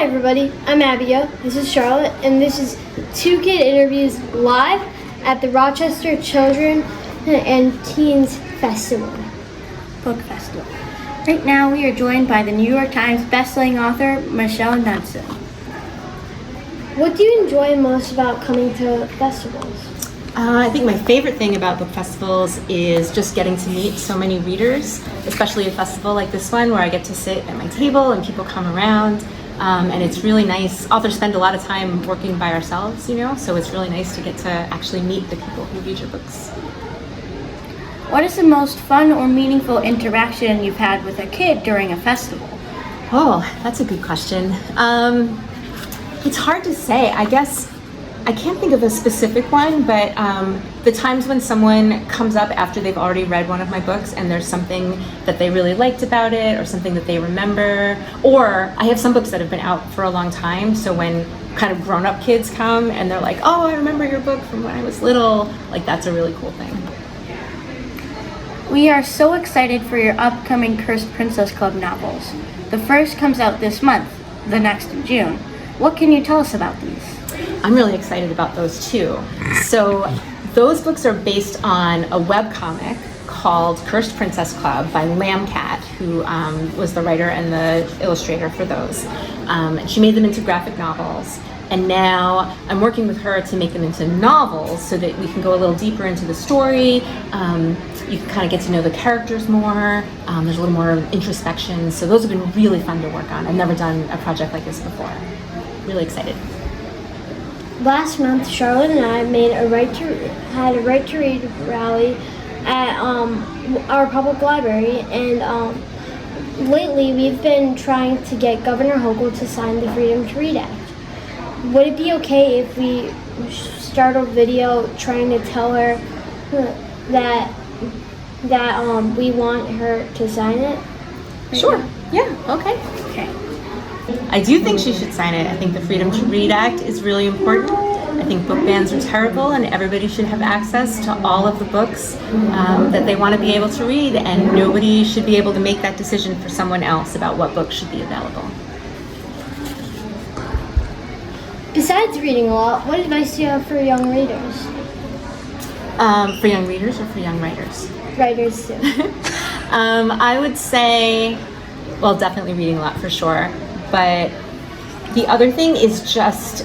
everybody, I'm Abigail, this is Charlotte, and this is Two Kid Interviews live at the Rochester Children and Teens Festival. Book Festival. Right now we are joined by the New York Times bestselling author, Michelle Knudsen. What do you enjoy most about coming to festivals? I think my favorite thing about book festivals is just getting to meet so many readers, especially a festival like this one where I get to sit at my table and people come around. And it's really nice. Authors spend a lot of time working by ourselves, so it's really nice to get to actually meet the people who read your books. What is the most fun or meaningful interaction you've had with a kid during a festival? Oh, that's a good question. It's hard to say. I guess I can't think of a specific one, but the times when someone comes up after they've already read one of my books and there's something that they really liked about it or something that they remember, or I have some books that have been out for a long time, so when kind of grown-up kids come and they're like, oh, I remember your book from when I was little, like that's a really cool thing. We are so excited for your upcoming Cursed Princess Club novels. The first comes out this month, the next in June. What can you tell us about these? I'm really excited about those too. So those books are based on a webcomic called Cursed Princess Club by Lamb Cat, who was the writer and the illustrator for those. And she made them into graphic novels. And now I'm working with her to make them into novels so that we can go a little deeper into the story. You can kind of get to know the characters more. There's a little more introspection. So those have been really fun to work on. I've never done a project like this before. Really excited. Last month, Charlotte and I had a right to read rally at our public library, and lately we've been trying to get Governor Hochul to sign the Freedom to Read Act. Would it be okay if we start a video trying to tell her that we want her to sign it? Sure. Yeah. Okay. I do think she should sign it. I think the Freedom to Read Act is really important. I think book bans are terrible and everybody should have access to all of the books that they want to be able to read, and nobody should be able to make that decision for someone else about what books should be available. Besides reading a lot, what advice do you have for young readers? For young readers or for young writers? Writers too. I would say, well, definitely reading a lot for sure. But the other thing is just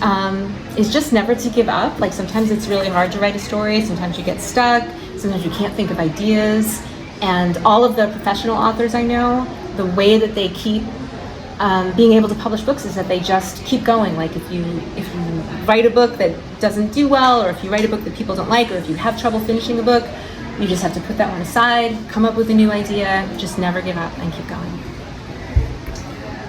never to give up. Like sometimes it's really hard to write a story. Sometimes you get stuck. Sometimes you can't think of ideas. And all of the professional authors I know, the way that they keep being able to publish books is that they just keep going. Like if you write a book that doesn't do well, or if you write a book that people don't like, or if you have trouble finishing a book, you just have to put that one aside, come up with a new idea, just never give up and keep going.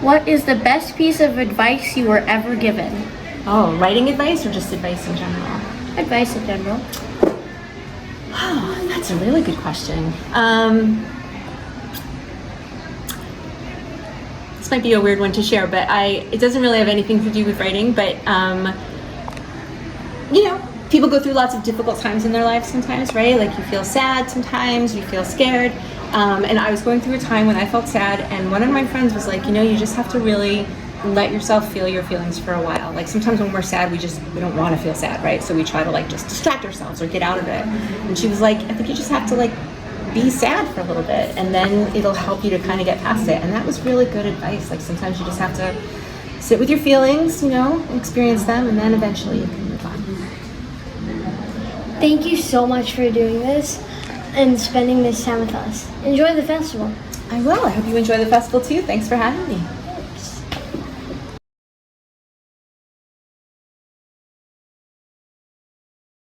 What is the best piece of advice you were ever given? Oh, writing advice or just advice in general? Advice in general. Oh, that's a really good question. This might be a weird one to share, but it doesn't really have anything to do with writing, but people go through lots of difficult times in their lives sometimes, right? Like you feel sad sometimes, you feel scared. And I was going through a time when I felt sad, and one of my friends was like, you just have to really let yourself feel your feelings for a while. Like sometimes when we're sad, we don't want to feel sad, right? So we try to just distract ourselves or get out of it. And she was like, I think you just have to be sad for a little bit, and then it'll help you to kind of get past it. And that was really good advice. Like sometimes you just have to sit with your feelings, experience them, and then eventually you can move on. Thank you so much for doing this and spending this time with us. Enjoy the festival. I will. I hope you enjoy the festival too. Thanks for having me.